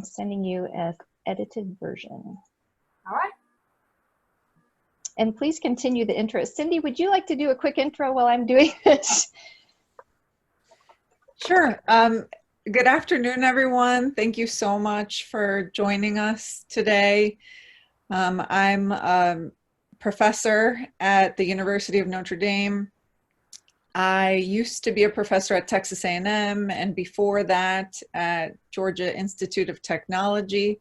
I'm sending you an edited version. All right. And please continue the intro. Cindy, would you like to do a quick intro while I'm doing this? Sure. Good afternoon, everyone. Thank you so much for joining us today. I'm a professor at the University of Notre Dame. I used to be a professor at Texas A&M, and before that at Georgia Institute of Technology.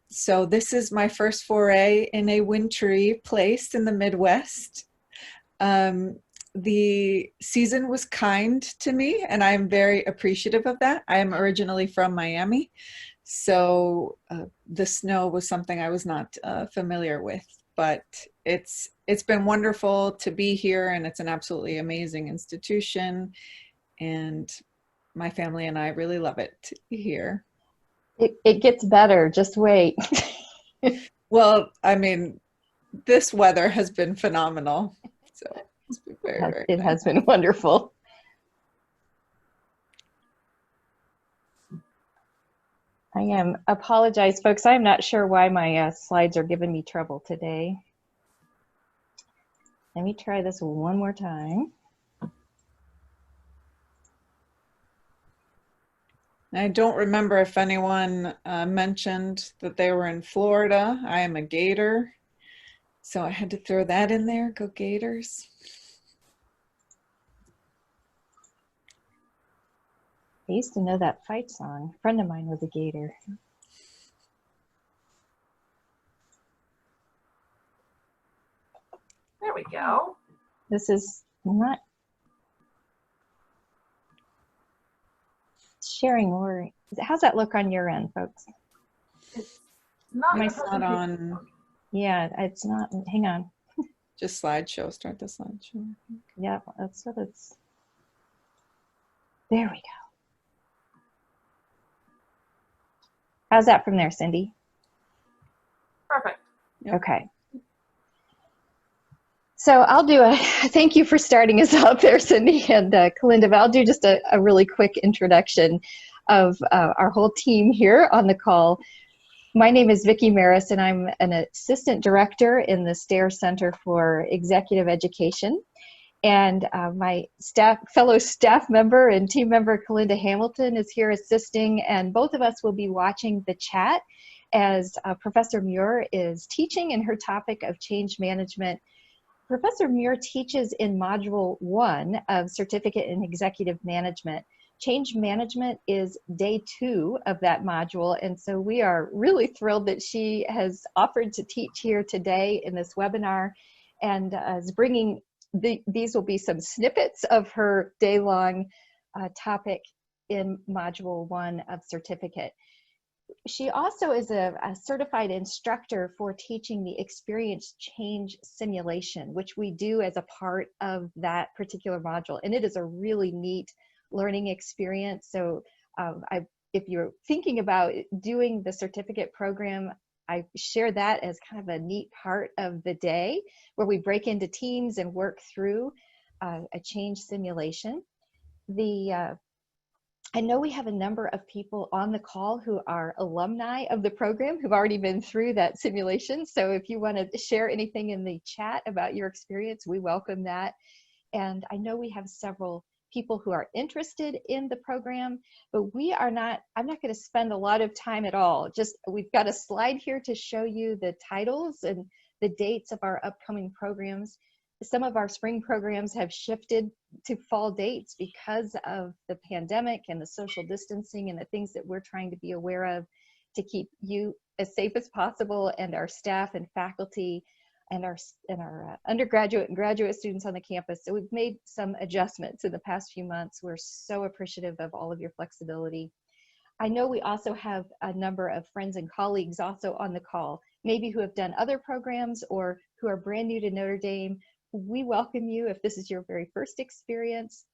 So this is my first foray in a wintry place in the Midwest. The season was kind to me, and I'm very appreciative of that. I am originally from Miami, so the snow was something I was not familiar with, but it's been wonderful to be here, and it's an absolutely amazing institution, and my family and I really love it here. It gets better, just wait. Well, I mean, this weather has been phenomenal, so it's been very It nice. has been wonderful. Apologize, folks. I'm not sure why my slides are giving me trouble today. Let me try this one more time. I don't remember if anyone mentioned that they were in Florida. I am a Gator, so I had to throw that in there. Go Gators. I used to know that fight song. A friend of mine was a Gator. There we go. This is not sharing more. How's that look on your end, folks? It's not. It's not on. Yeah, it's not. Hang on. Just slideshow. Start the slideshow. Yeah, that's what it's. There we go. How's that from there, Cindy? Perfect. Yep. Okay. So I'll do thank you for starting us out there, Cindy and Kalinda, but I'll do just a really quick introduction of our whole team here on the call. My name is Vicki Maris, and I'm an assistant director in the STAIR Center for Executive Education. And my fellow staff member and team member, Kalinda Hamilton, is here assisting, and both of us will be watching the chat as Professor Muir is teaching in her topic of change management. Professor Muir teaches in Module 1 of Certificate in Executive Management. Change management is day 2 of that module, and so we are really thrilled that she has offered to teach here today in this webinar, and is bringing these will be some snippets of her day-long topic in Module 1 of Certificate. She also is a certified instructor for teaching the experience change simulation, which we do as a part of that particular module. And it is a really neat learning experience. So if you're thinking about doing the certificate program, I share that as kind of a neat part of the day where we break into teams and work through a change simulation. I know we have a number of people on the call who are alumni of the program who've already been through that simulation. So if you want to share anything in the chat about your experience, we welcome that. And I know we have several people who are interested in the program, but I'm not going to spend a lot of time at all. Just we've got a slide here to show you the titles and the dates of our upcoming programs. Some of our spring programs have shifted to fall dates because of the pandemic and the social distancing and the things that we're trying to be aware of to keep you as safe as possible, and our staff and faculty and our undergraduate and graduate students on the campus. So we've made some adjustments in the past few months. We're so appreciative of all of your flexibility. I know we also have a number of friends and colleagues also on the call, maybe who have done other programs or who are brand new to Notre Dame. We welcome you if this is your very first experience.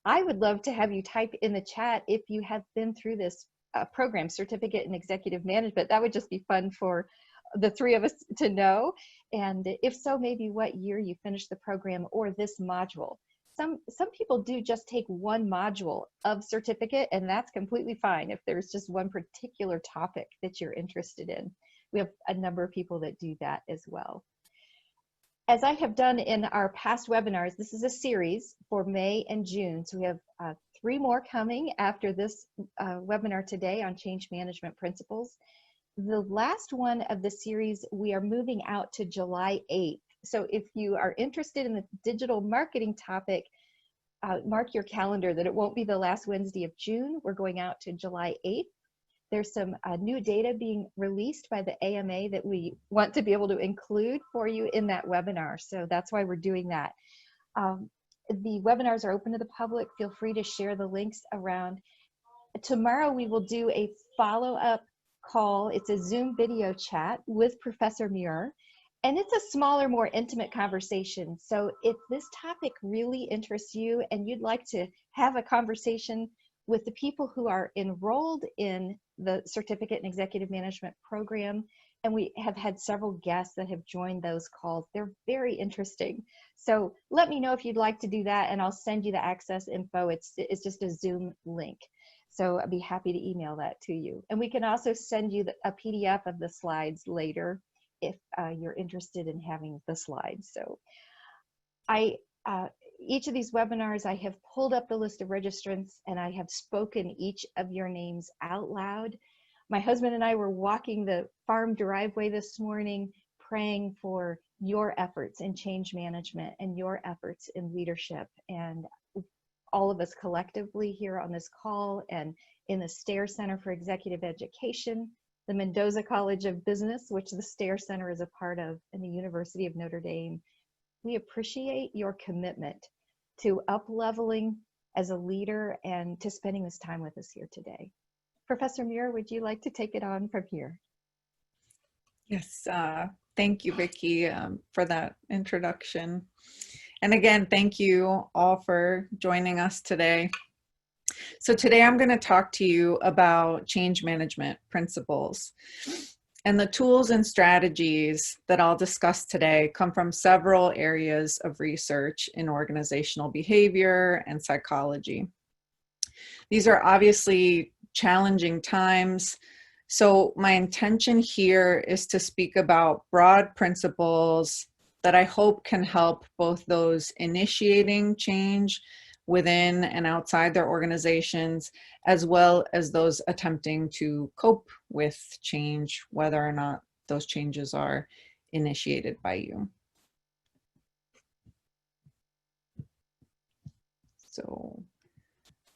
I would love to have you type in the chat if you have been through this program, Certificate in Executive Management. That would just be fun for the three of us to know. And if so, maybe what year you finished the program or this module. some people do just take one module of certificate, and that's completely fine if there's just one particular topic that you're interested in. We have a number of people that do that as well. As I have done in our past webinars, this is a series for May and June. So we have 3 more coming after this webinar today on change management principles. The last one of the series, we are moving out to July 8th. So if you are interested in the digital marketing topic, mark your calendar that it won't be the last Wednesday of June. We're going out to July 8th. There's some new data being released by the AMA that we want to be able to include for you in that webinar. So that's why we're doing that. The webinars are open to the public. Feel free to share the links around. Tomorrow we will do a follow-up call. It's a Zoom video chat with Professor Muir. And it's a smaller, more intimate conversation. So if this topic really interests you and you'd like to have a conversation with the people who are enrolled in the Certificate in Executive Management program, and we have had several guests that have joined those calls. They're very interesting. So let me know if you'd like to do that, and I'll send you the access info. It's just a Zoom link. So I'd be happy to email that to you. And we can also send you a PDF of the slides later if you're interested in having the slides. So each of these webinars, I have pulled up the list of registrants and I have spoken each of your names out loud. My husband and I were walking the farm driveway this morning, praying for your efforts in change management and your efforts in leadership. And all of us collectively here on this call and in the STAIR Center for Executive Education, the Mendoza College of Business, which the STAIR Center is a part of, and the University of Notre Dame. We appreciate your commitment to up-leveling as a leader and to spending this time with us here today. Professor Muir, would you like to take it on from here? Yes, thank you, Vicki, for that introduction. And again, thank you all for joining us today. So today I'm going to talk to you about change management principles. And the tools and strategies that I'll discuss today come from several areas of research in organizational behavior and psychology. These are obviously challenging times, so my intention here is to speak about broad principles that I hope can help both those initiating change within and outside their organizations, as well as those attempting to cope with change, whether or not those changes are initiated by you. So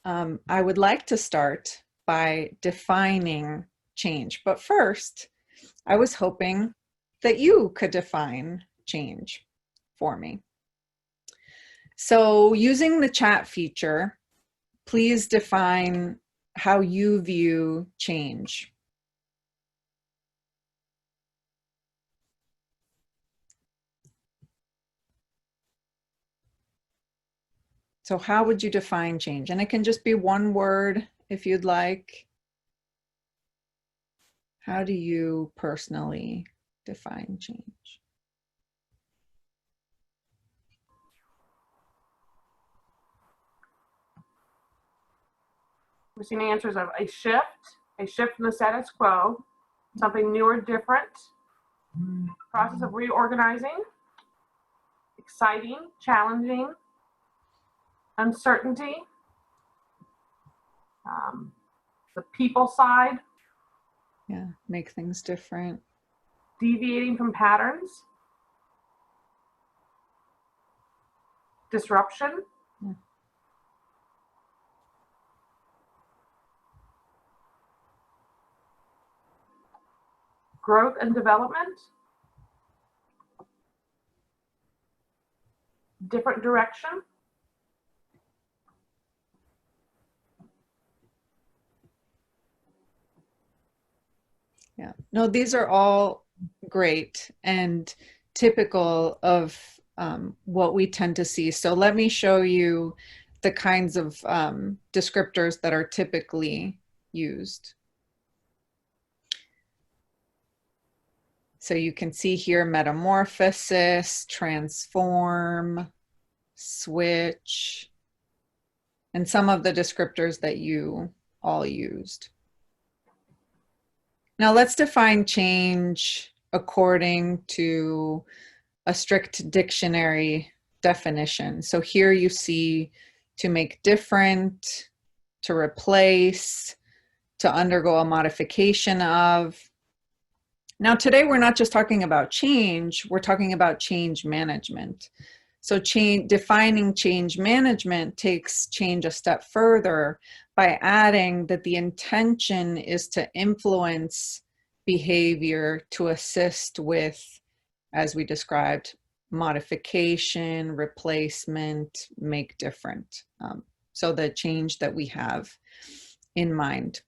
I would like to start by defining change, but first, I was hoping that you could define change for me. So using the chat feature, please define how you view change. So how would you define change? And it can just be one word if you'd like. How do you personally define change? We're seeing answers of a shift from the status quo, something new or different, process of reorganizing, exciting, challenging, uncertainty, the people side. Yeah, make things different. Deviating from patterns, disruption, Yeah. growth and development, different direction, Yeah, no, these are all great and typical of what we tend to see. So let me show you the kinds of descriptors that are typically used. So you can see here metamorphosis, transform, switch, and some of the descriptors that you all used. Now let's define change according to a strict dictionary definition. So here you see to make different, to replace, to undergo a modification of. Now today we're not just talking about change, we're talking about change management. So defining change management takes change a step further by adding that the intention is to influence behavior to assist with, as we described, modification, replacement, make different. So the change that we have in mind.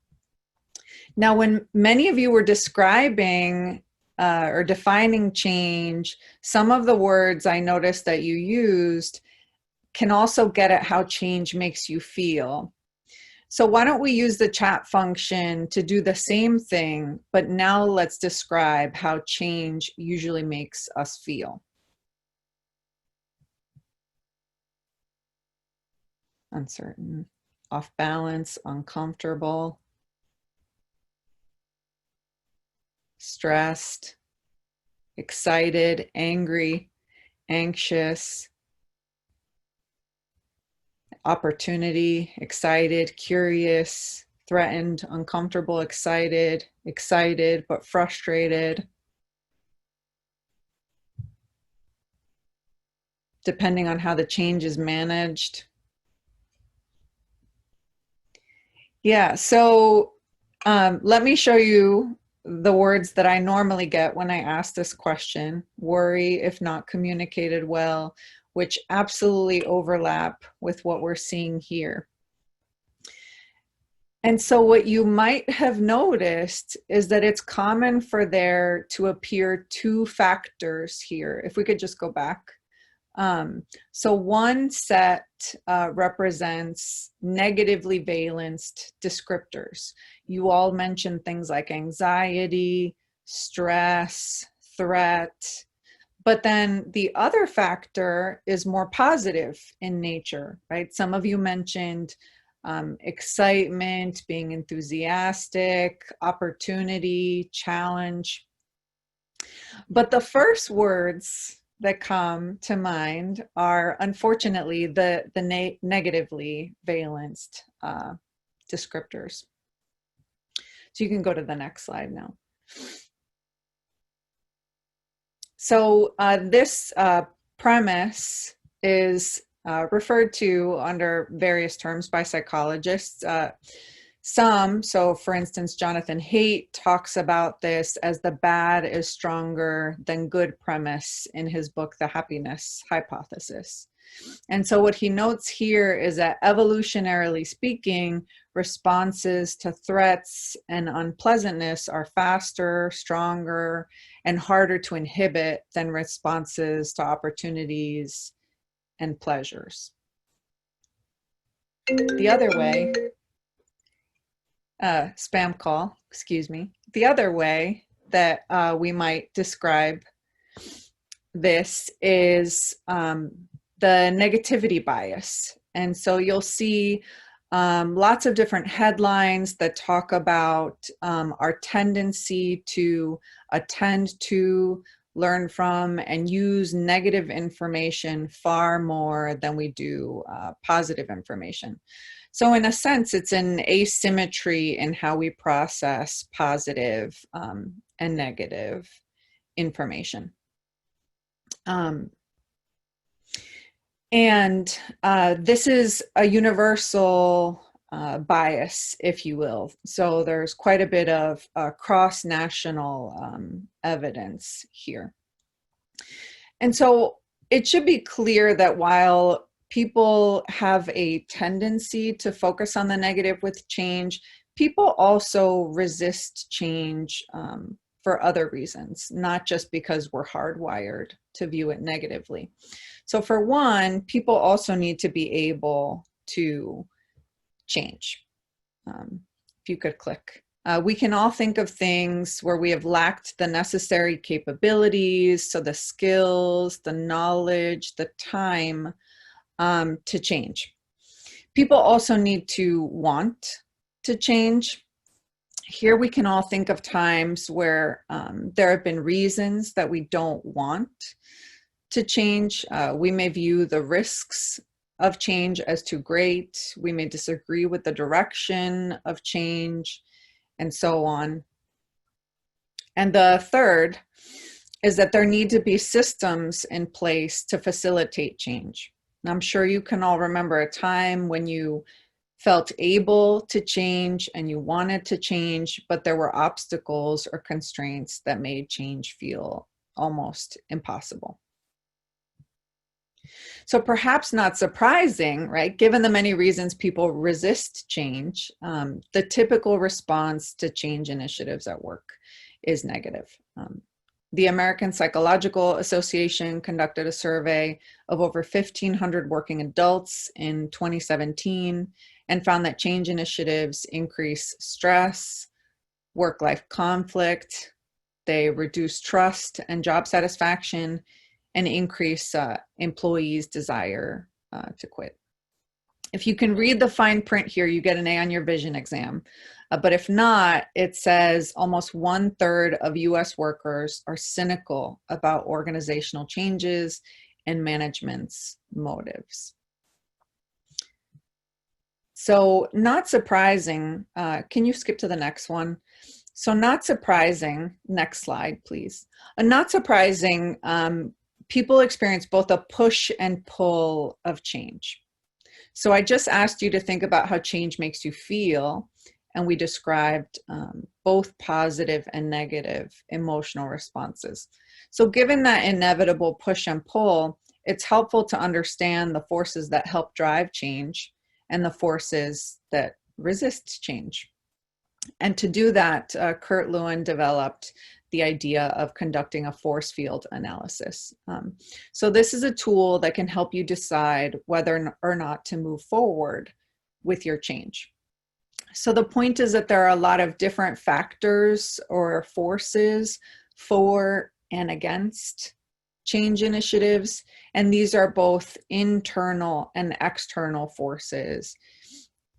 Now, when many of you were describing or defining change, some of the words I noticed that you used can also get at how change makes you feel. So why don't we use the chat function to do the same thing, but now let's describe how change usually makes us feel. Uncertain, off balance, uncomfortable, stressed, excited, angry, anxious, opportunity, excited, curious, threatened, uncomfortable, excited, excited, but frustrated. Depending on how the change is managed. Yeah, so let me show you the words that I normally get when I ask this question. Worry if not communicated well, which absolutely overlap with what we're seeing here. And so what you might have noticed is that it's common for there to appear two factors here. If we could just go back. So one set represents negatively valenced descriptors. You all mentioned things like anxiety, stress, threat, but then the other factor is more positive in nature, right? Some of you mentioned excitement, being enthusiastic, opportunity, challenge. But the first words that come to mind are, unfortunately, the negatively valenced descriptors. So you can go to the next slide now. So this premise is referred to under various terms by psychologists. So for instance, Jonathan Haidt talks about this as the bad is stronger than good premise in his book, The Happiness Hypothesis. And so what he notes here is that evolutionarily speaking, responses to threats and unpleasantness are faster, stronger, and harder to inhibit than responses to opportunities and pleasures. The other way, spam call, excuse me. The other way that we might describe this is the negativity bias. And so you'll see lots of different headlines that talk about our tendency to attend to, learn from, and use negative information far more than we do positive information. So in a sense, it's an asymmetry in how we process positive and negative information. And this is a universal bias, if you will. So there's quite a bit of cross-national evidence here. And so it should be clear that while people have a tendency to focus on the negative with change, people also resist change for other reasons, not just because we're hardwired to view it negatively. So for one, people also need to be able to change. If you could click. We can all think of things where we have lacked the necessary capabilities, so the skills, the knowledge, the time to change. People also need to want to change. Here we can all think of times where there have been reasons that we don't want to change. We may view the risks of change as too great. We may disagree with the direction of change, and so on. And the third is that there need to be systems in place to facilitate change. And I'm sure you can all remember a time when you felt able to change and you wanted to change, but there were obstacles or constraints that made change feel almost impossible. So perhaps not surprising, right? Given the many reasons people resist change, the typical response to change initiatives at work is negative. The American Psychological Association conducted a survey of over 1,500 working adults in 2017 and found that change initiatives increase stress, work-life conflict, they reduce trust and job satisfaction, and increase employees' desire to quit. If you can read the fine print here, you get an A on your vision exam. But if not, it says almost 1/3 of US workers are cynical about organizational changes and management's motives. So not surprising, can you skip to the next one? So not surprising, next slide, please. Not surprising, people experience both a push and pull of change. So I just asked you to think about how change makes you feel, and we described both positive and negative emotional responses. So given that inevitable push and pull, it's helpful to understand the forces that help drive change and the forces that resist change. And to do that, Kurt Lewin developed the idea of conducting a force field analysis. So this is a tool that can help you decide whether or not to move forward with your change. So the point is that there are a lot of different factors or forces for and against change initiatives, and these are both internal and external forces,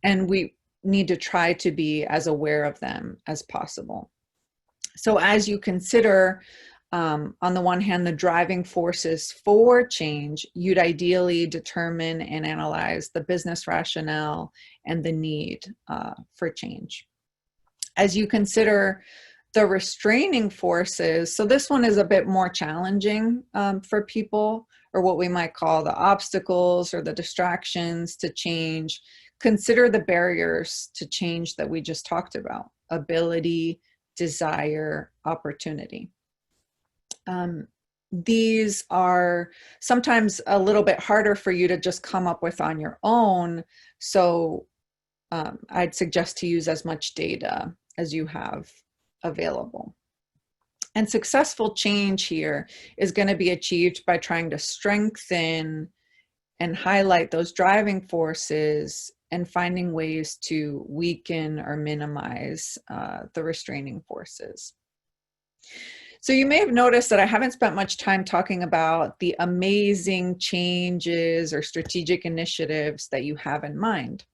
and we need to try to be as aware of them as possible. So as you consider, on the one hand, the driving forces for change, you'd ideally determine and analyze the business rationale and the need for change. As you consider the restraining forces, so this one is a bit more challenging for people, or what we might call the obstacles or the distractions to change. Consider the barriers to change that we just talked about: ability, desire, opportunity. These are sometimes a little bit harder for you to just come up with on your own, so I'd suggest to use as much data as you have available. And successful change here is going to be achieved by trying to strengthen and highlight those driving forces and finding ways to weaken or minimize the restraining forces. So you may have noticed that I haven't spent much time talking about the amazing changes or strategic initiatives that you have in mind.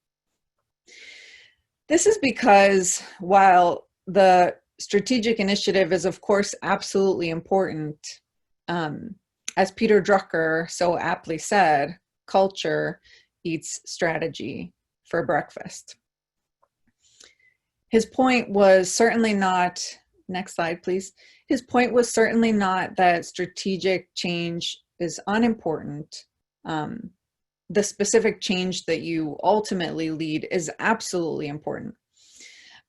This is because while the strategic initiative is, of course, absolutely important, as Peter Drucker so aptly said, culture eats strategy for breakfast. His point was certainly not, next slide please, his point was certainly not that strategic change is unimportant. The specific change that you ultimately lead is absolutely important.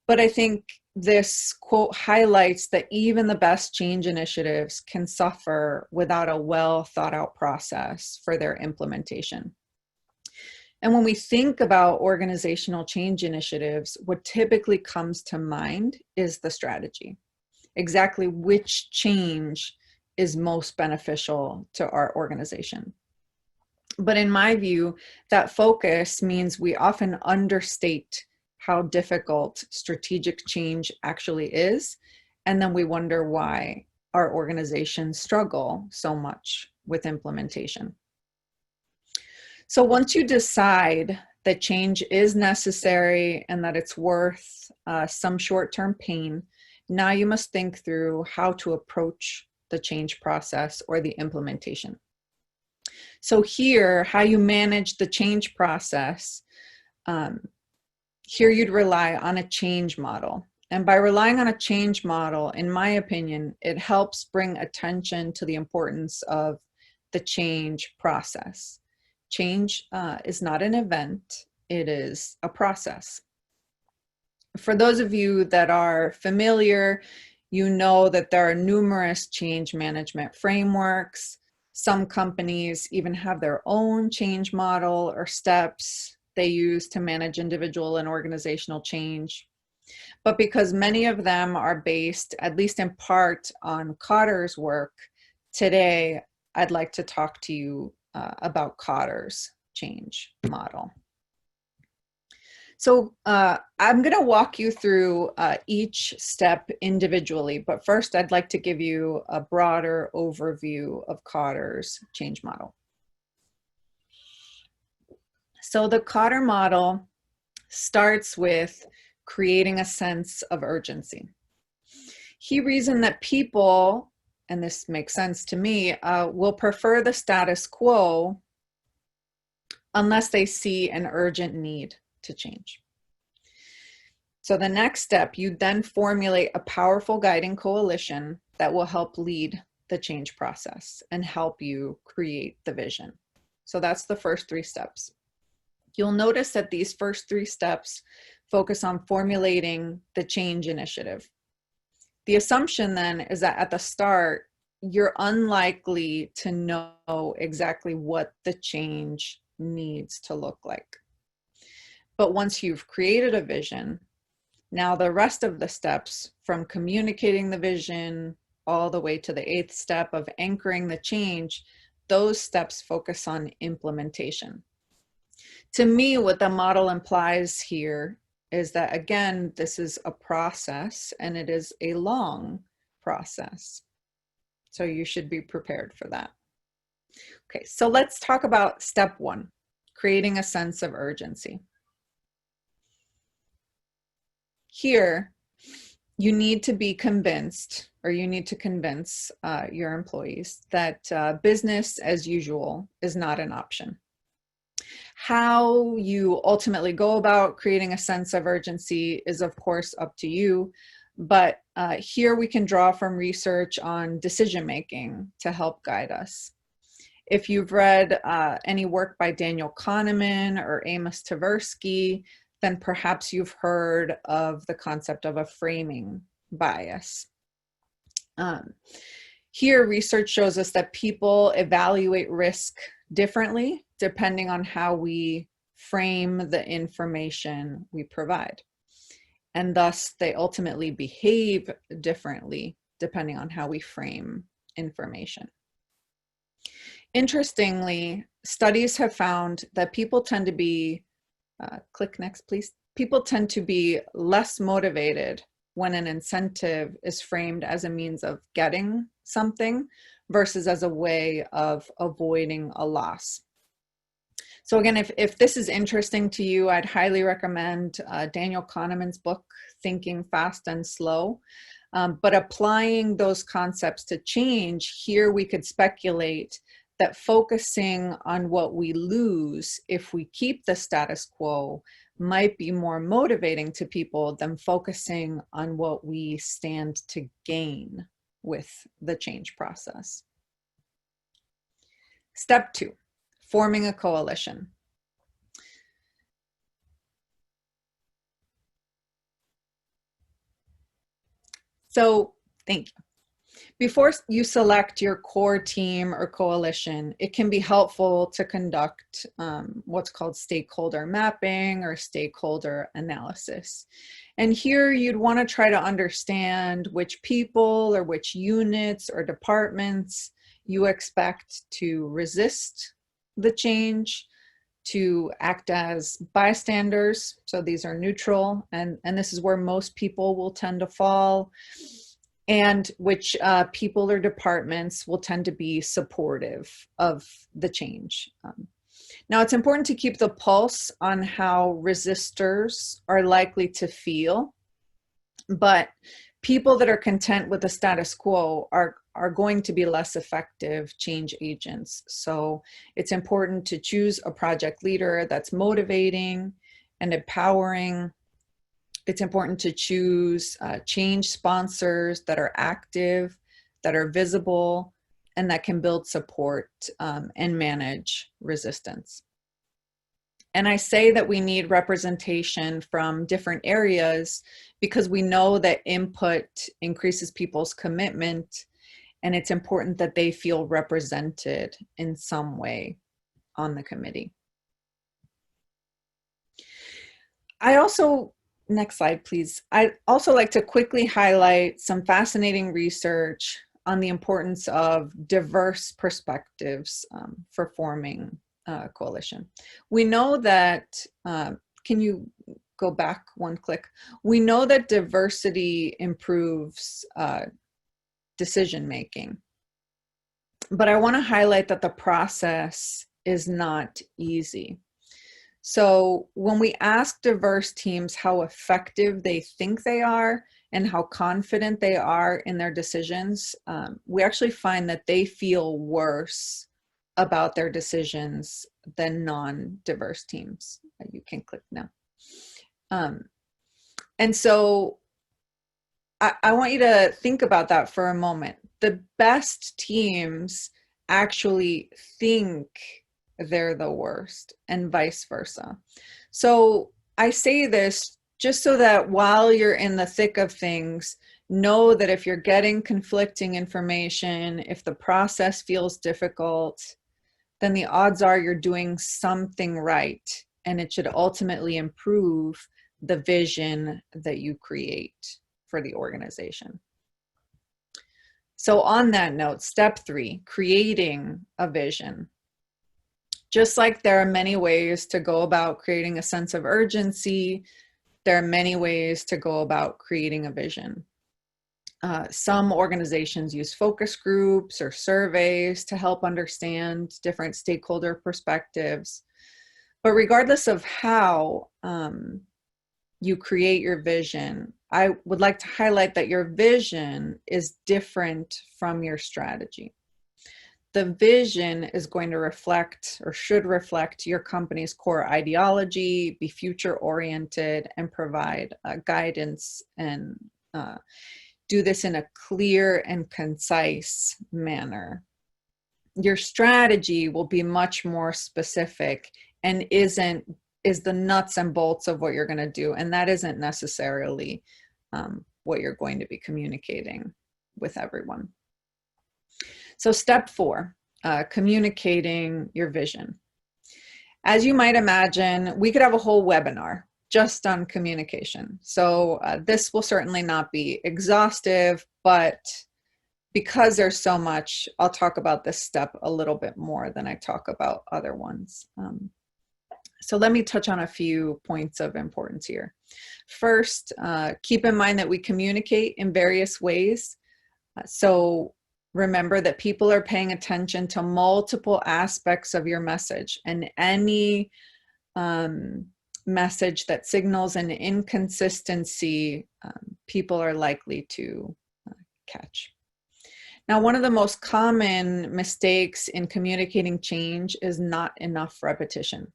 But I think this quote highlights that even the best change initiatives can suffer without a well thought out process for their implementation. And when we think about organizational change initiatives, what typically comes to mind is the strategy. Exactly which change is most beneficial to our organization. But in my view, that focus means we often understate how difficult strategic change actually is, and then we wonder why our organizations struggle so much with implementation. So once you decide that change is necessary and that it's worth some short-term pain, now you must think through how to approach the change process or the implementation. So here, how you manage the change process, here you'd rely on a change model. And by relying on a change model, in my opinion, it helps bring attention to the importance of the change process. Change is not an event, it is a process. For those of you that are familiar, you know that there are numerous change management frameworks. Some companies even have their own change model or steps they use to manage individual and organizational change. But because many of them are based, at least in part, on Kotter's work, today I'd like to talk to you about Kotter's change model. So I'm going to walk you through each step individually, but first I'd like to give you a broader overview of Kotter's change model. So the Kotter model starts with creating a sense of urgency. He reasoned that people, and this makes sense to me, will prefer the status quo unless they see an urgent need to change. So the next step, you then formulate a powerful guiding coalition that will help lead the change process and help you create the vision. So that's the first three steps. You'll notice that these first three steps focus on formulating the change initiative. The assumption then is that at the start, you're unlikely to know exactly what the change needs to look like. But once you've created a vision, now the rest of the steps, from communicating the vision all the way to the 8th step of anchoring the change, those steps focus on implementation. To me, what the model implies here is that, again, this is a process and it is a long process. So you should be prepared for that. Okay, so let's talk about step 1, creating a sense of urgency. Here, you need to be convinced, or you need to convince your employees that business as usual is not an option. How you ultimately go about creating a sense of urgency is, of course, up to you. But here we can draw from research on decision-making to help guide us. If you've read any work by Daniel Kahneman or Amos Tversky, then perhaps you've heard of the concept of a framing bias. Here, research shows us that people evaluate risk differently depending on how we frame the information we provide. And thus, they ultimately behave differently depending on how we frame information. Interestingly, studies have found that people tend to be, click next please, people tend to be less motivated when an incentive is framed as a means of getting something versus as a way of avoiding a loss. So again, if this is interesting to you, I'd highly recommend Daniel Kahneman's book, Thinking Fast and Slow. But applying those concepts to change, here we could speculate that focusing on what we lose if we keep the status quo might be more motivating to people than focusing on what we stand to gain with the change process. Step 2, forming a coalition. So, thank you. Before you select your core team or coalition, it can be helpful to conduct what's called stakeholder mapping or stakeholder analysis. And here you'd want to try to understand which people or which units or departments you expect to resist the change, to act as bystanders. So these are neutral, and this is where most people will tend to fall. And which people or departments will tend to be supportive of the change. Now, it's important to keep the pulse on how resistors are likely to feel, but people that are content with the status quo are going to be less effective change agents. So it's important to choose a project leader that's motivating and empowering. It's important to choose change sponsors that are active, that are visible, and that can build support and manage resistance. And I say that we need representation from different areas because we know that input increases people's commitment, and it's important that they feel represented in some way on the committee. Next slide, please. I'd also like to quickly highlight some fascinating research on the importance of diverse perspectives for forming a coalition. We know that, can you go back one click? We know that diversity improves decision-making, but I want to highlight that the process is not easy. So when we ask diverse teams how effective they think they are and how confident they are in their decisions, we actually find that they feel worse about their decisions than non-diverse teams. You can click now. And so I want you to think about that for a moment. The best teams actually think they're the worst, and vice versa. So I say this just so that while you're in the thick of things, know that if you're getting conflicting information, if the process feels difficult, then the odds are you're doing something right, and it should ultimately improve the vision that you create for the organization. So on that note, step 3, creating a vision. Just like there are many ways to go about creating a sense of urgency, there are many ways to go about creating a vision. Some organizations use focus groups or surveys to help understand different stakeholder perspectives. But regardless of how you create your vision, I would like to highlight that your vision is different from your strategy. The vision is going to reflect, or should reflect, your company's core ideology, be future-oriented, and provide guidance, and do this in a clear and concise manner. Your strategy will be much more specific and is the nuts and bolts of what you're going to do, and that isn't necessarily what you're going to be communicating with everyone. So step 4, communicating your vision. As you might imagine, we could have a whole webinar just on communication. So this will certainly not be exhaustive, but because there's so much, I'll talk about this step a little bit more than I talk about other ones. So let me touch on a few points of importance here. First, keep in mind that we communicate in various ways. So remember that people are paying attention to multiple aspects of your message, and any message that signals an inconsistency, people are likely to catch. Now, one of the most common mistakes in communicating change is not enough repetition.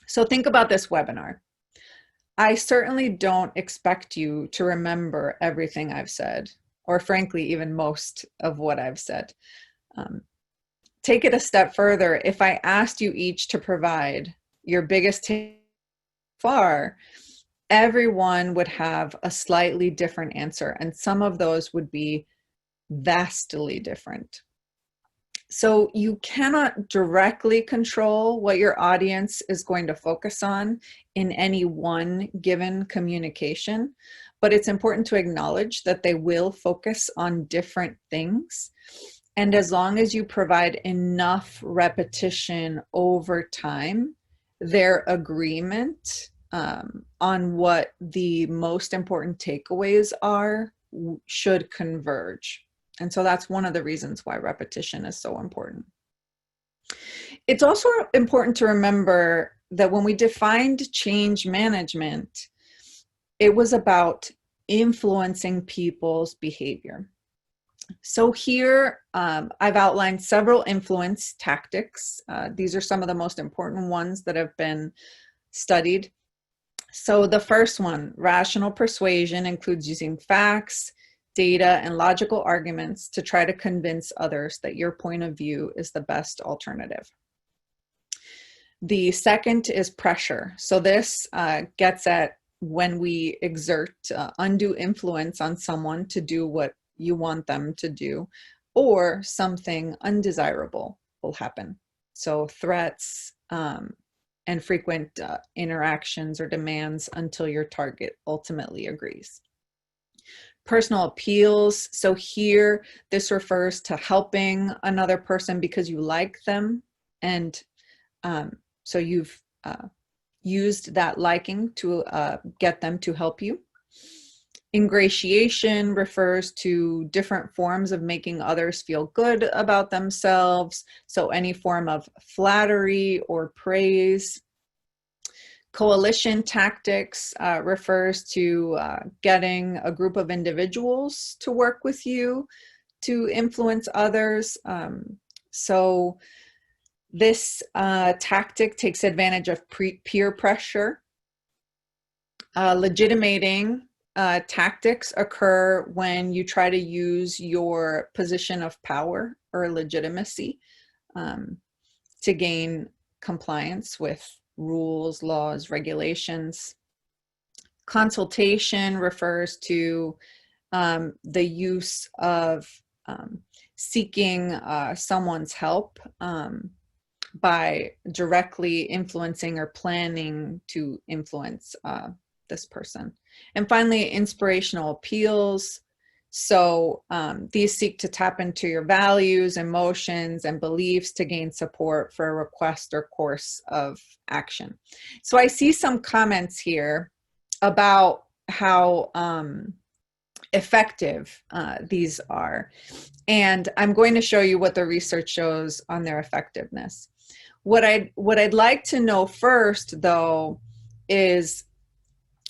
So think about this webinar. I certainly don't expect you to remember everything I've said, or frankly, even most of what I've said. Take it a step further. If I asked you each to provide your biggest take far, everyone would have a slightly different answer, and some of those would be vastly different. So you cannot directly control what your audience is going to focus on in any one given communication, but it's important to acknowledge that they will focus on different things. And as long as you provide enough repetition over time, their agreement on what the most important takeaways are should converge. And so that's one of the reasons why repetition is so important. It's also important to remember that when we defined change management, it was about influencing people's behavior. So here, I've outlined several influence tactics. These are some of the most important ones that have been studied. So the first one, rational persuasion, includes using facts, data, and logical arguments to try to convince others that your point of view is the best alternative. The second is pressure. So this gets at when we exert undue influence on someone to do what you want them to do, or something undesirable will happen. So threats and frequent interactions or demands until your target ultimately agrees. Personal appeals. So here, this refers to helping another person because you like them, and so you've used that liking to get them to help you. Ingratiation refers to different forms of making others feel good about themselves. So any form of flattery or praise. Coalition tactics refers to getting a group of individuals to work with you to influence others. So this tactic takes advantage of peer pressure. Legitimating tactics occur when you try to use your position of power or legitimacy to gain compliance with rules, laws, regulations. Consultation refers to the use of seeking someone's help by directly influencing or planning to influence this person. And finally, inspirational appeals. So these seek to tap into your values, emotions, and beliefs to gain support for a request or course of action. So I see some comments here about how effective these are. And I'm going to show you what the research shows on their effectiveness. What I'd like to know first, though, is,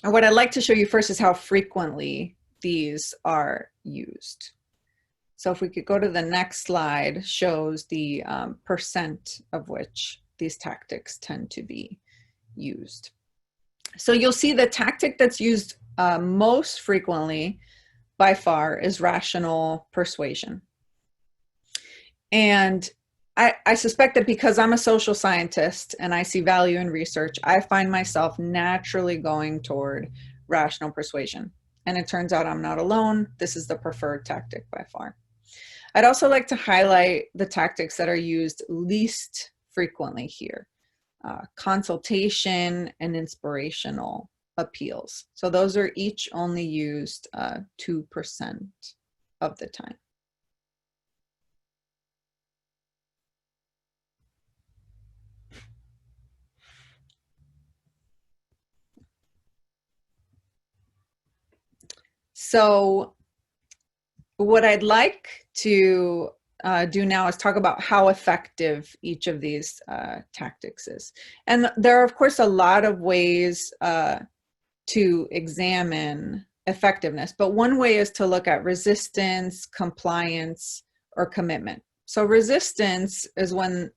or what I'd like to show you first is how frequently these are used. So if we could go to the next slide, shows the percent of which these tactics tend to be used. So you'll see the tactic that's used most frequently by far is rational persuasion. And I suspect that because I'm a social scientist and I see value in research, I find myself naturally going toward rational persuasion. And it turns out I'm not alone. This is the preferred tactic by far. I'd also like to highlight the tactics that are used least frequently here. Consultation and inspirational appeals. So those are each only used 2% of the time. So what I'd like to do now is talk about how effective each of these tactics is. And there are, of course, a lot of ways to examine effectiveness, but one way is to look at resistance, compliance, or commitment. So resistance is when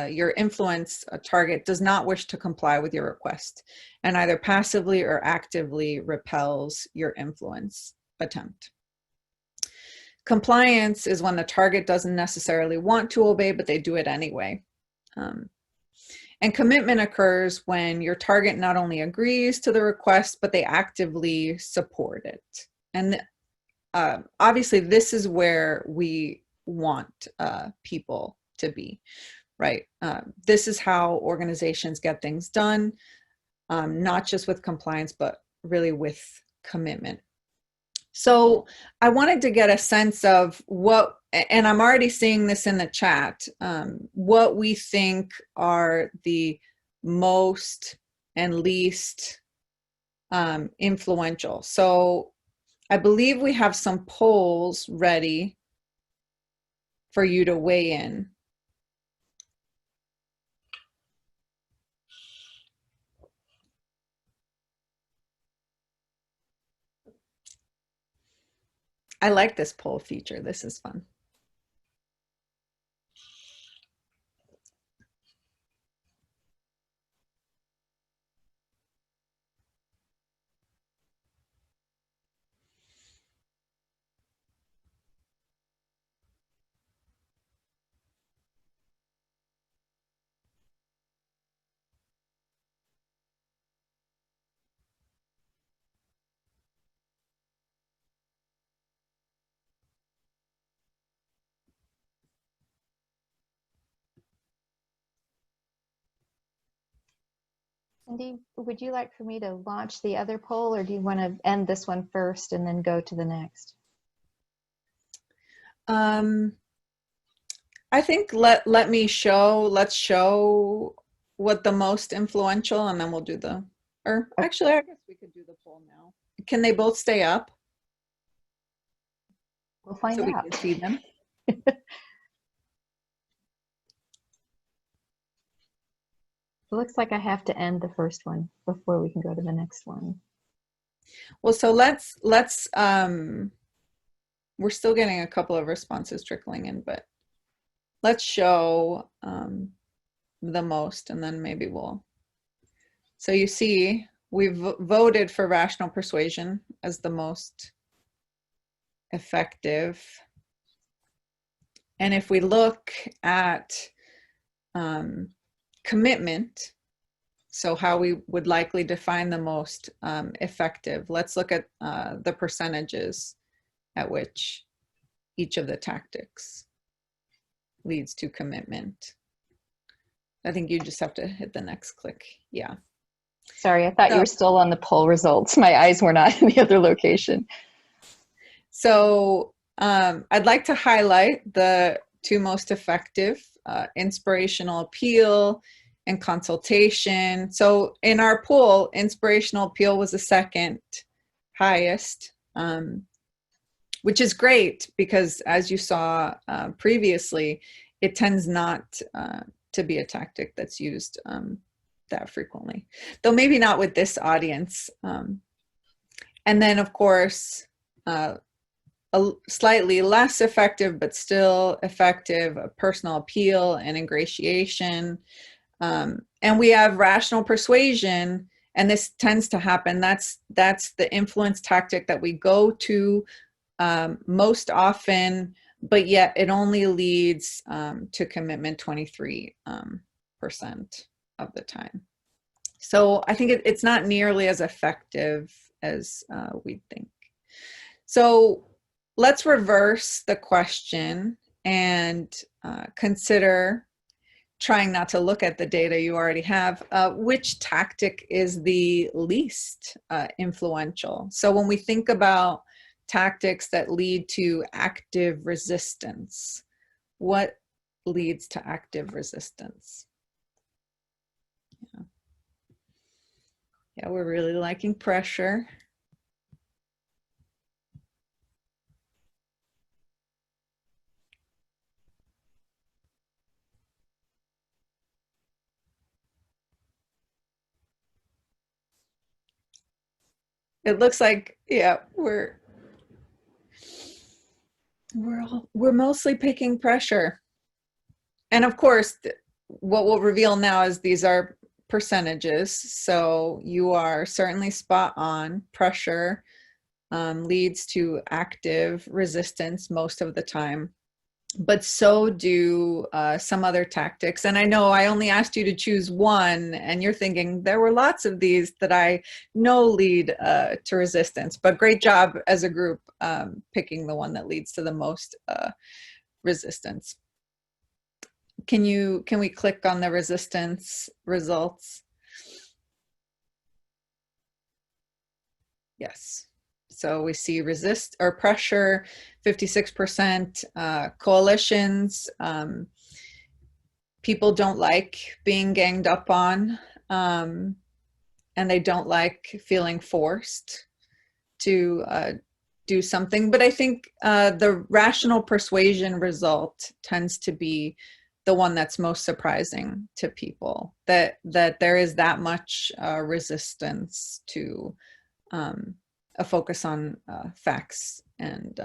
your influence target does not wish to comply with your request and either passively or actively repels your influence attempt. Compliance is when the target doesn't necessarily want to obey, but they do it anyway. And commitment occurs when your target not only agrees to the request, but they actively support it. And obviously, this is where we want people to be, right? This is how organizations get things done, not just with compliance, but really with commitment. So I wanted to get a sense of what, and I'm already seeing this in the chat, what we think are the most and least influential. So I believe we have some polls ready for you to weigh in. I like this poll feature. This is fun. Cindy, would you like for me to launch the other poll, or do you want to end this one first and then go to the next? I think let's show what the most influential, and then we'll do the, or actually, I guess we could do the poll now. Can they both stay up? We'll find so out. we can see them. It looks like I have to end the first one before we can go to the next one. Well, so let's we're still getting a couple of responses trickling in, but let's show the most, and then maybe we'll. So you see, we've voted for rational persuasion as the most effective. And if we look at commitment, so how we would likely define the most effective, let's look at the percentages at which each of the tactics leads to commitment. I think you just have to hit the next click. Yeah. Sorry, I thought you were still on the poll results. My eyes were not in the other location. So I'd like to highlight the two most effective, inspirational appeal and consultation. So in our poll, inspirational appeal was the second highest, which is great because, as you saw previously, it tends not to be a tactic that's used that frequently, though maybe not with this audience. And then, of course, a slightly less effective, but still effective, personal appeal and ingratiation. And we have rational persuasion, and this tends to happen. That's the influence tactic that we go to most often, but yet it only leads to commitment 23% of the time. So I think it's not nearly as effective as we'd think. So let's reverse the question and consider trying not to look at the data you already have. Which tactic is the least influential? So when we think about tactics that lead to active resistance, what leads to active resistance? Yeah, we're really liking pressure. It looks like, yeah, we're mostly picking pressure. And of course, what we'll reveal now is these are percentages. So you are certainly spot on. Pressure leads to active resistance most of the time, but so do some other tactics. And I know I only asked you to choose one, and you're thinking there were lots of these that I know lead to resistance, but great job as a group picking the one that leads to the most resistance. Can we click on the resistance results? Yes. So we see resist or pressure, 56%, coalitions. People don't like being ganged up on, and they don't like feeling forced to do something. But I think the rational persuasion result tends to be the one that's most surprising to people, that there is that much resistance to a focus on facts and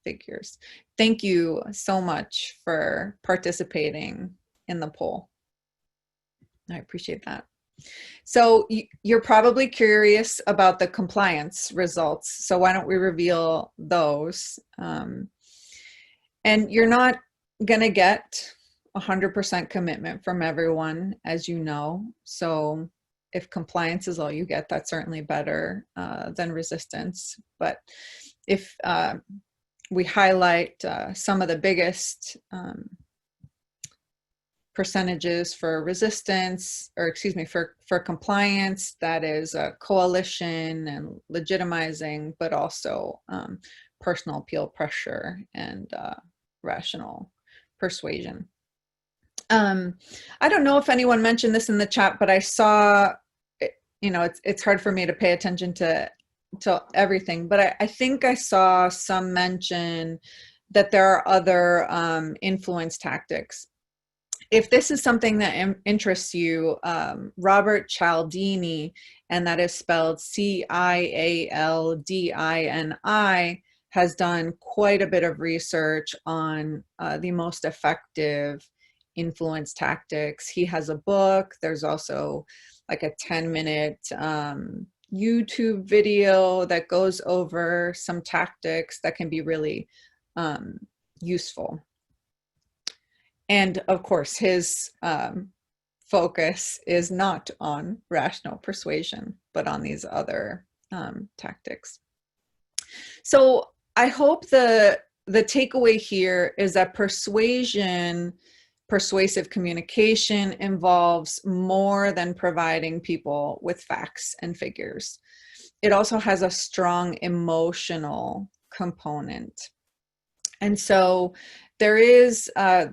figures. Thank you so much for participating in the poll. I appreciate that. So you're probably curious about the compliance results. So why don't we reveal those? And you're not going to get 100% commitment from everyone, as you know. So if compliance is all you get, that's certainly better than resistance. But if we highlight some of the biggest percentages for resistance, or excuse me, for compliance, that is coalition and legitimizing, but also personal appeal pressure and rational persuasion. I don't know if anyone mentioned this in the chat, but I saw, you know, it's hard for me to pay attention to everything, but I think I saw some mention that there are other influence tactics. If this is something that interests you, Robert Cialdini, and that is spelled Cialdini, has done quite a bit of research on the most effective influence tactics. He has a book. There's also like a 10-minute YouTube video that goes over some tactics that can be really useful. And of course, his focus is not on rational persuasion, but on these other tactics. So I hope the takeaway here is that persuasive communication involves more than providing people with facts and figures. It also has a strong emotional component. And so there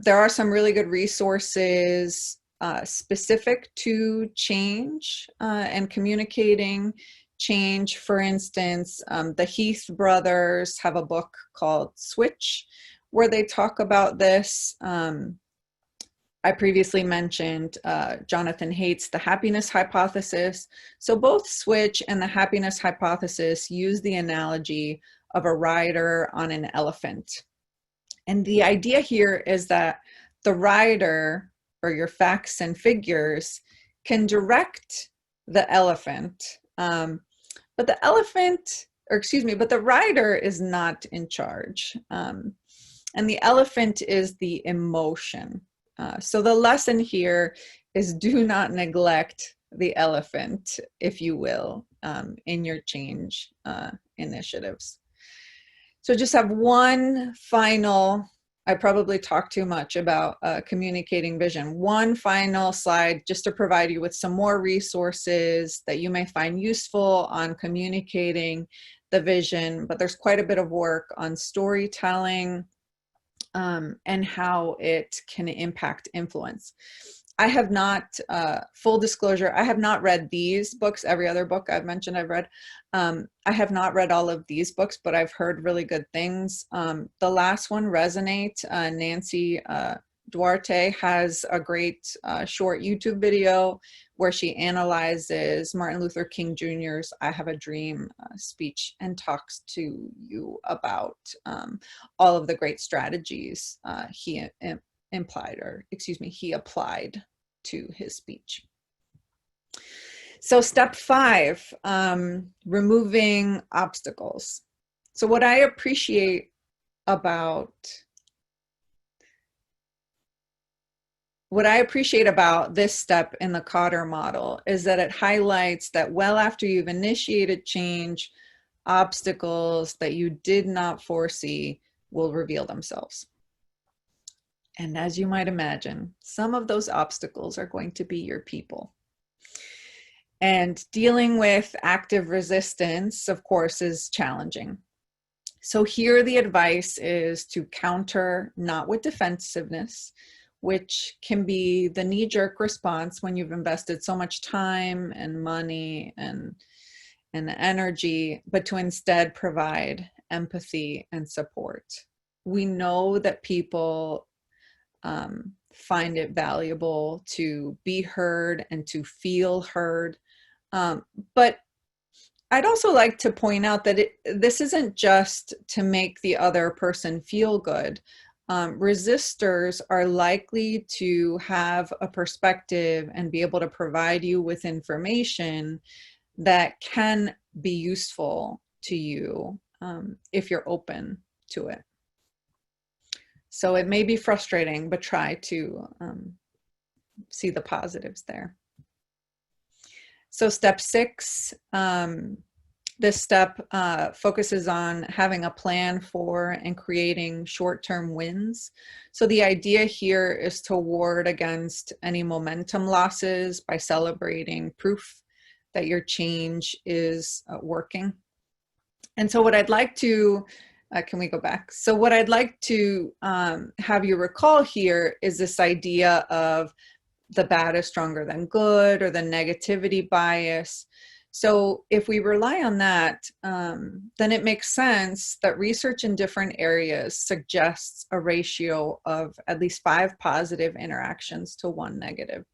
are some really good resources specific to change and communicating change. For instance, the Heath brothers have a book called Switch, where they talk about this. I previously mentioned Jonathan Haidt's The Happiness Hypothesis. So both Switch and The Happiness Hypothesis use the analogy of a rider on an elephant. And the idea here is that the rider, or your facts and figures, can direct the elephant, but the rider is not in charge. And the elephant is the emotion. So the lesson here is do not neglect the elephant, if you will, in your change initiatives. So just have one final, I probably talked too much about communicating vision. One final slide just to provide you with some more resources that you may find useful on communicating the vision, but there's quite a bit of work on storytelling and how it can impact influence. I have not, full disclosure, I have not read these books. Every other book I've mentioned I've read. I have not read all of these books, but I've heard really good things. The last one, Resonate, Nancy Duarte has a great short YouTube video where she analyzes Martin Luther King Jr.'s I Have a Dream speech and talks to you about all of the great strategies he applied to his speech. So step 5, removing obstacles. So what I appreciate about this step in the Kotter model is that it highlights that well after you've initiated change, obstacles that you did not foresee will reveal themselves. And as you might imagine, some of those obstacles are going to be your people. And dealing with active resistance, of course, is challenging. So here the advice is to counter not with defensiveness, which can be the knee-jerk response when you've invested so much time and money and energy, but to instead provide empathy and support. We know that people find it valuable to be heard and to feel heard. But I'd also like to point out that this isn't just to make the other person feel good. Resistors are likely to have a perspective and be able to provide you with information that can be useful to you if you're open to it. So it may be frustrating, but try to see the positives there. So step 6, this step focuses on having a plan for and creating short-term wins. So the idea here is to ward against any momentum losses by celebrating proof that your change is working. And so what I'd like to, can we go back? So what I'd like to have you recall here is this idea of the bad is stronger than good, or the negativity bias. So if we rely on that, then it makes sense that research in different areas suggests a ratio of at least 5 positive interactions to 1 negative.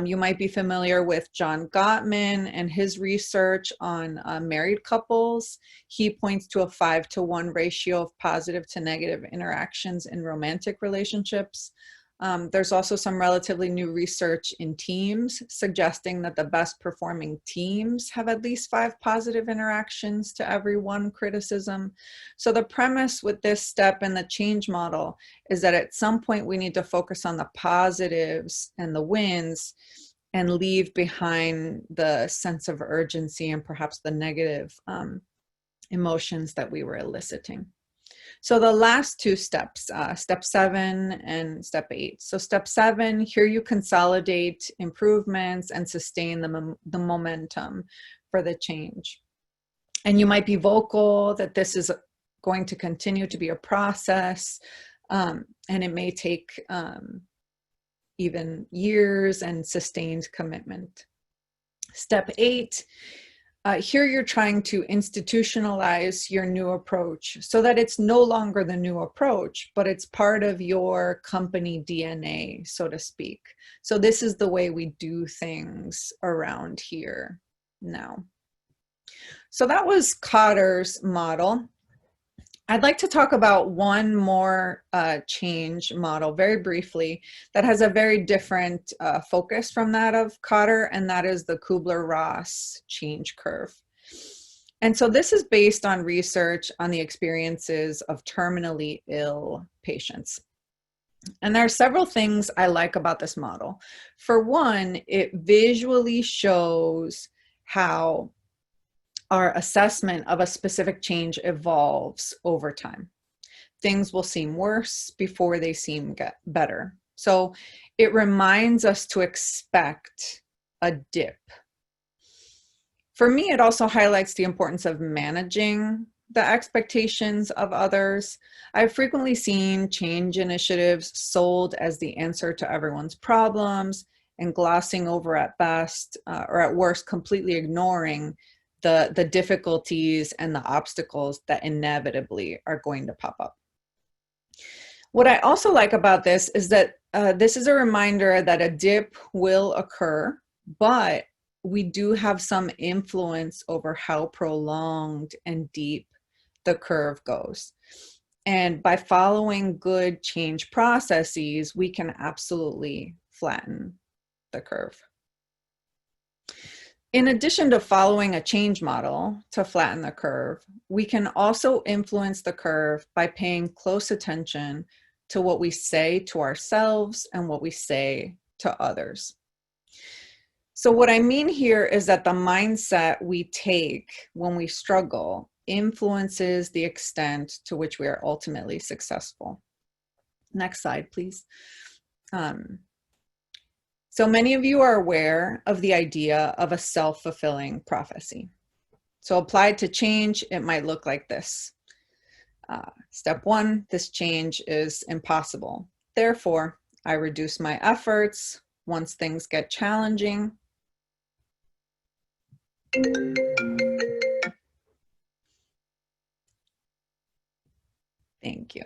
You might be familiar with John Gottman and his research on married couples. He points to a 5-to-1 ratio of positive to negative interactions in romantic relationships. There's also some relatively new research in teams suggesting that the best performing teams have at least 5 positive interactions to every 1 criticism. So the premise with this step in the change model is that at some point we need to focus on the positives and the wins and leave behind the sense of urgency and perhaps the negative emotions that we were eliciting. So the last 2 steps, step 7 and step 8. So step 7, here you consolidate improvements and sustain the momentum for the change. And you might be vocal that this is going to continue to be a process, and it may take even years and sustained commitment. Step 8, here you're trying to institutionalize your new approach so that it's no longer the new approach, but it's part of your company DNA, so to speak. So this is the way we do things around here now. So that was Kotter's model. I'd like to talk about one more change model very briefly that has a very different focus from that of Kotter, and that is the Kübler-Ross change curve. And so this is based on research on the experiences of terminally ill patients. And there are several things I like about this model. For one, it visually shows how our assessment of a specific change evolves over time. Things will seem worse before they seem better. So it reminds us to expect a dip. For me, it also highlights the importance of managing the expectations of others. I've frequently seen change initiatives sold as the answer to everyone's problems and glossing over at best, or at worst, completely ignoring the difficulties and the obstacles that inevitably are going to pop up. What I also like about this is that this is a reminder that a dip will occur, but we do have some influence over how prolonged and deep the curve goes. And by following good change processes, we can absolutely flatten the curve. In addition to following a change model to flatten the curve, we can also influence the curve by paying close attention to what we say to ourselves and what we say to others. So what I mean here is that the mindset we take when we struggle influences the extent to which we are ultimately successful. Next slide, please. So many of you are aware of the idea of a self-fulfilling prophecy. So applied to change, it might look like this. Step 1, this change is impossible. Therefore, I reduce my efforts once things get challenging. Thank you.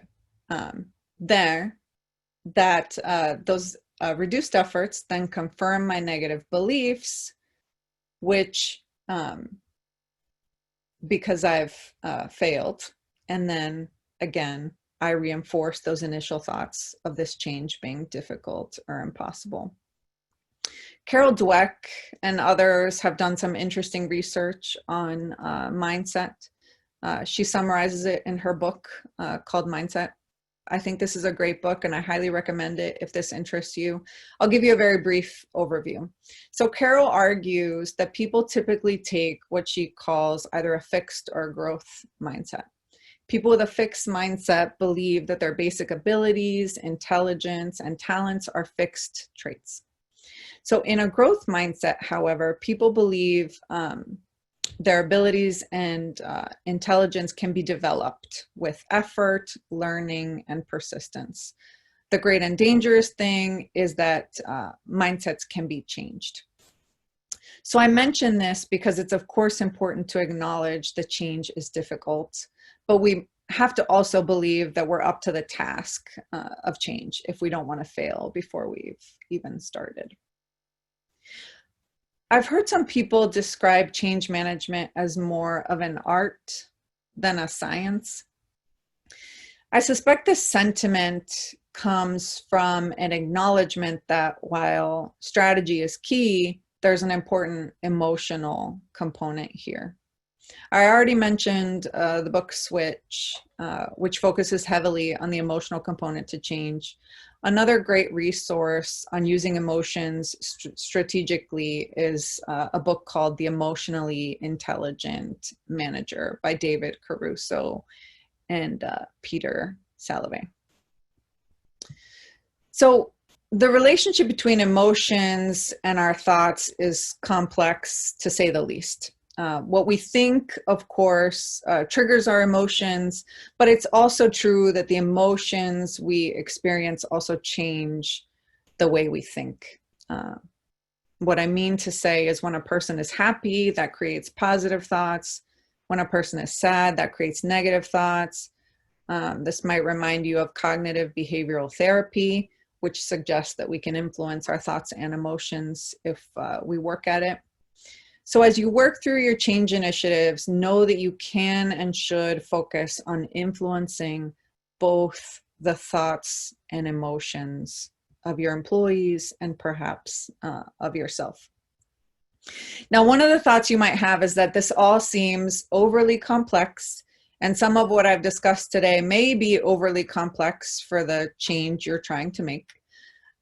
Those reduced efforts then confirm my negative beliefs, which because I've failed. And then again, I reinforce those initial thoughts of this change being difficult or impossible. Carol Dweck and others have done some interesting research on mindset. She summarizes it in her book called Mindset. I think this is a great book and I highly recommend it if this interests you. I'll give you a very brief overview. So Carol argues that people typically take what she calls either a fixed or a growth mindset. People with a fixed mindset believe that their basic abilities, intelligence, and talents are fixed traits. So in a growth mindset, however, people believe their abilities and intelligence can be developed with effort, learning, and persistence. The great and dangerous thing is that mindsets can be changed. So I mention this because it's of course important to acknowledge that change is difficult, but we have to also believe that we're up to the task of change if we don't want to fail before we've even started. I've heard some people describe change management as more of an art than a science. I suspect this sentiment comes from an acknowledgement that while strategy is key, there's an important emotional component here. I already mentioned the book Switch, which focuses heavily on the emotional component to change. Another great resource on using emotions strategically is a book called The Emotionally Intelligent Manager by David Caruso and Peter Salovey. So the relationship between emotions and our thoughts is complex, to say the least. What we think, of course, triggers our emotions, but it's also true that the emotions we experience also change the way we think. What I mean to say is when a person is happy, that creates positive thoughts. When a person is sad, that creates negative thoughts. This might remind you of cognitive behavioral therapy, which suggests that we can influence our thoughts and emotions if we work at it. So as you work through your change initiatives, know that you can and should focus on influencing both the thoughts and emotions of your employees and perhaps of yourself. Now, one of the thoughts you might have is that this all seems overly complex, and some of what I've discussed today may be overly complex for the change you're trying to make.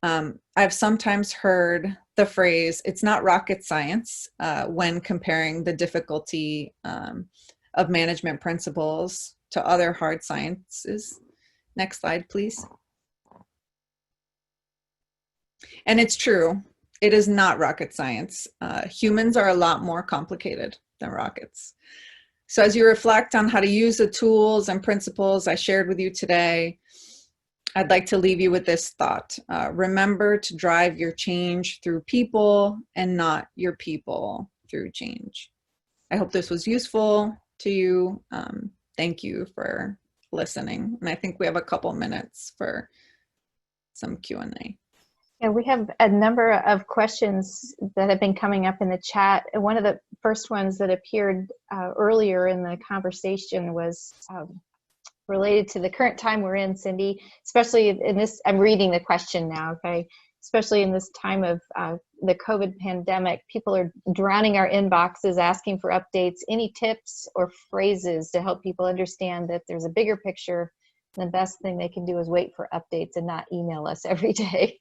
I've sometimes heard the phrase, it's not rocket science, when comparing the difficulty of management principles to other hard sciences. Next slide, please. And it's true, it is not rocket science. Humans are a lot more complicated than rockets. So as you reflect on how to use the tools and principles I shared with you today, I'd like to leave you with this thought. Remember to drive your change through people and not your people through change. I hope this was useful to you. Thank you for listening. And I think we have a couple minutes for some Q&A. Yeah, we have a number of questions that have been coming up in the chat. And one of the first ones that appeared earlier in the conversation was related to the current time we're in, Cindy, especially in this, I'm reading the question now, okay? Especially in this time of the COVID pandemic, people are drowning our inboxes asking for updates. Any tips or phrases to help people understand that there's a bigger picture? The best thing they can do is wait for updates and not email us every day.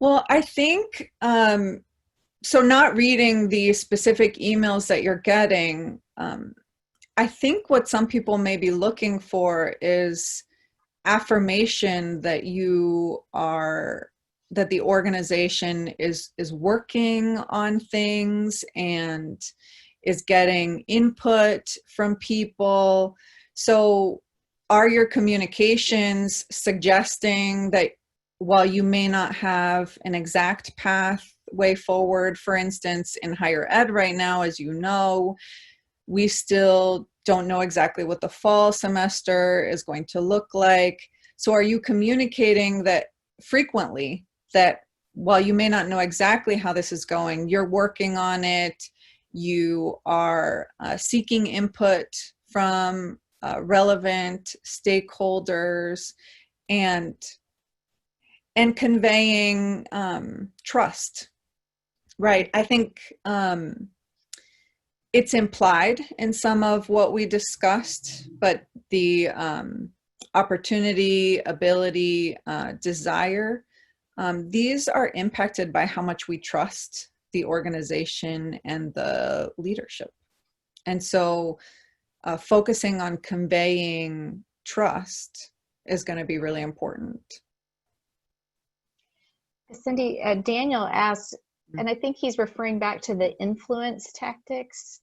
Well, I think, so not reading the specific emails that you're getting, I think what some people may be looking for is affirmation that that the organization is working on things and is getting input from people. So are your communications suggesting that while you may not have an exact pathway forward, for instance, in higher ed right now, as you know, we still don't know exactly what the fall semester is going to look like. So are you communicating that frequently, that while you may not know exactly how this is going, you're working on it, you are seeking input from relevant stakeholders, and conveying trust, right? I think it's implied in some of what we discussed, but the opportunity, ability, desire, these are impacted by how much we trust the organization and the leadership. And so focusing on conveying trust is going to be really important. Cindy, Daniel asked, and I think he's referring back to the influence tactics.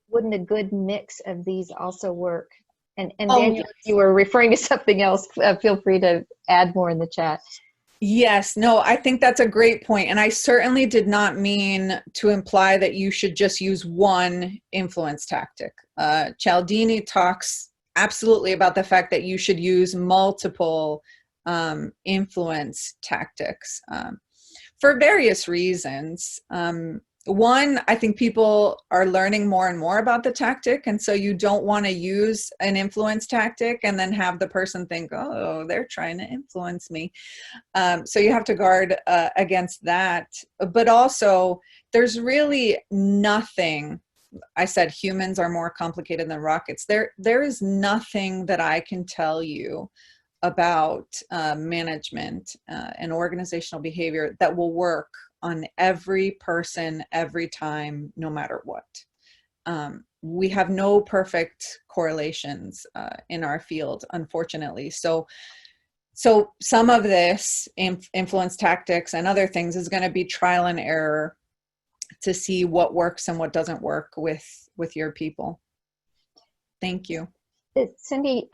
Wouldn't a good mix of these also work? And Daniel, if you were referring to something else, feel free to add more in the chat. Yes, no, I think that's a great point. And I certainly did not mean to imply that you should just use one influence tactic. Cialdini talks absolutely about the fact that you should use multiple influence tactics for various reasons. One, I think people are learning more and more about the tactic, and so you don't want to use an influence tactic and then have the person think, oh, they're trying to influence me. So you have to guard against that. But also, there's really nothing. I said humans are more complicated than rockets. There is nothing that I can tell you about management and organizational behavior that will work on every person, every time, no matter what. We have no perfect correlations in our field, unfortunately. So some of this influence tactics and other things is going to be trial and error to see what works and what doesn't work with your people. Thank you. Cindy,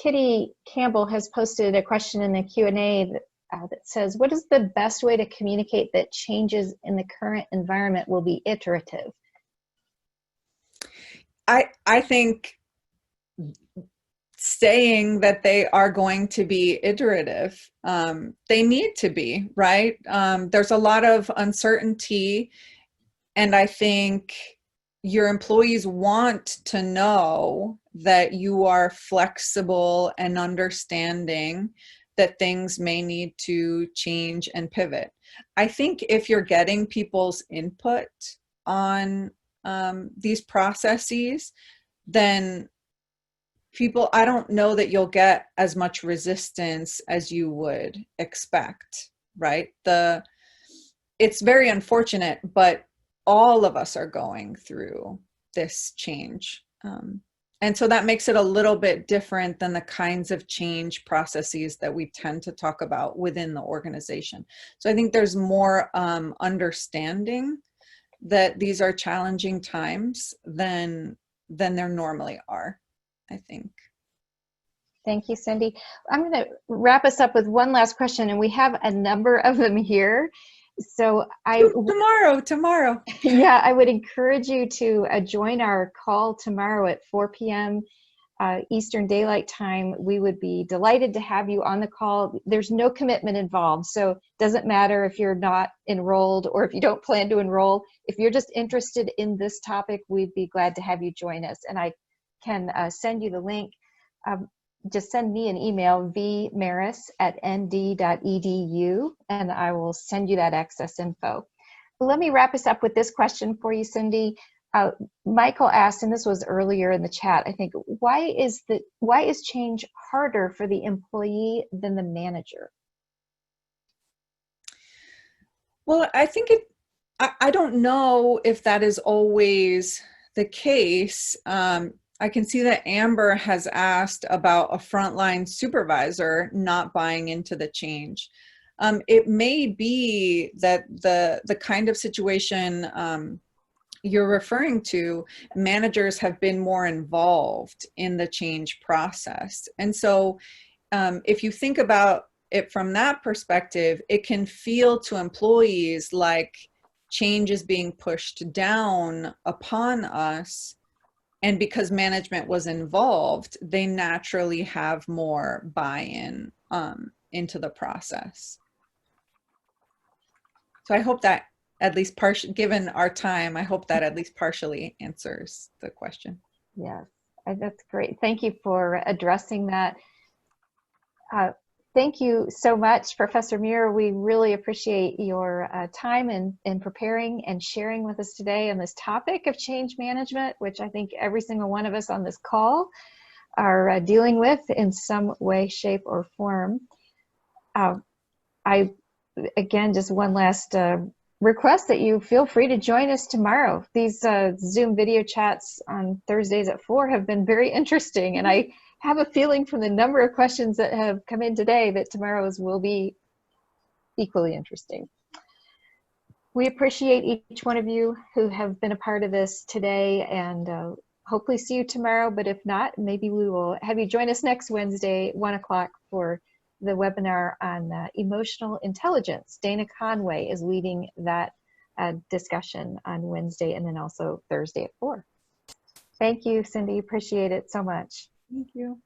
Kitty Campbell has posted a question in the Q&A that says, what is the best way to communicate that changes in the current environment will be iterative? I think saying that they are going to be iterative, they need to be, right? There's a lot of uncertainty, and I think your employees want to know that you are flexible and understanding that things may need to change and pivot. I think if you're getting people's input on these processes, then I don't know that you'll get as much resistance as you would expect, right? It's very unfortunate, but all of us are going through this change. And so that makes it a little bit different than the kinds of change processes that we tend to talk about within the organization. So I think there's more understanding that these are challenging times than there normally are, I think. Thank you, Cindy. I'm going to wrap us up with one last question, and we have a number of them here. So tomorrow. Yeah, I would encourage you to join our call tomorrow at 4 p.m. Eastern Daylight Time. We would be delighted to have you on the call. There's no commitment involved, so it doesn't matter if you're not enrolled or if you don't plan to enroll. If you're just interested in this topic, we'd be glad to have you join us. And I can send you the link. Just send me an email, vmaris@nd.edu, and I will send you that access info. Let me wrap us up with this question for you, Cindy. Michael asked, and this was earlier in the chat, I think, why is change harder for the employee than the manager? Well, I think I don't know if that is always the case. I can see that Amber has asked about a frontline supervisor not buying into the change. It may be that the kind of situation you're referring to, managers have been more involved in the change process. And so if you think about it from that perspective, it can feel to employees like change is being pushed down upon us. And because management was involved, they naturally have more buy-in into the process. So I hope that at least given our time, I hope that at least partially answers the question. Yes, that's great. Thank you for addressing that. Thank you so much, Professor Muir. We really appreciate your time in preparing and sharing with us today on this topic of change management, which I think every single one of us on this call are dealing with in some way, shape, or form. Again, just one last request that you feel free to join us tomorrow. These Zoom video chats on Thursdays at 4 have been very interesting, and I have a feeling from the number of questions that have come in today that tomorrow's will be equally interesting. We appreciate each one of you who have been a part of this today, and hopefully see you tomorrow, but if not, maybe we will have you join us next Wednesday, 1 o'clock, for the webinar on emotional intelligence. Dana Conway is leading that discussion on Wednesday, and then also Thursday at 4. Thank you, Cindy. Appreciate it so much. Thank you.